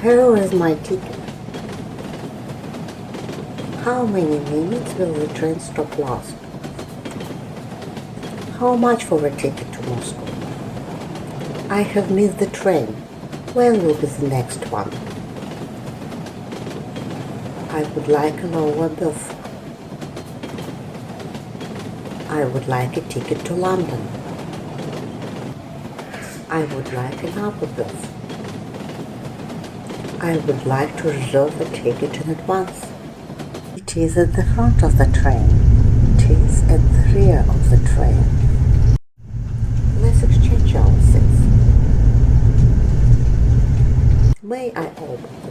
Here is my ticket. How many minutes will the train stop last? How much for a ticket to Moscow? I have missed the train. When will be the next one? I would like a lower berth. I would like a ticket to London. I would like an upper berth. I would like to reserve a ticket in advance. It is at the front of the train. It is at the rear of the train. Let's exchange our seats. May I open?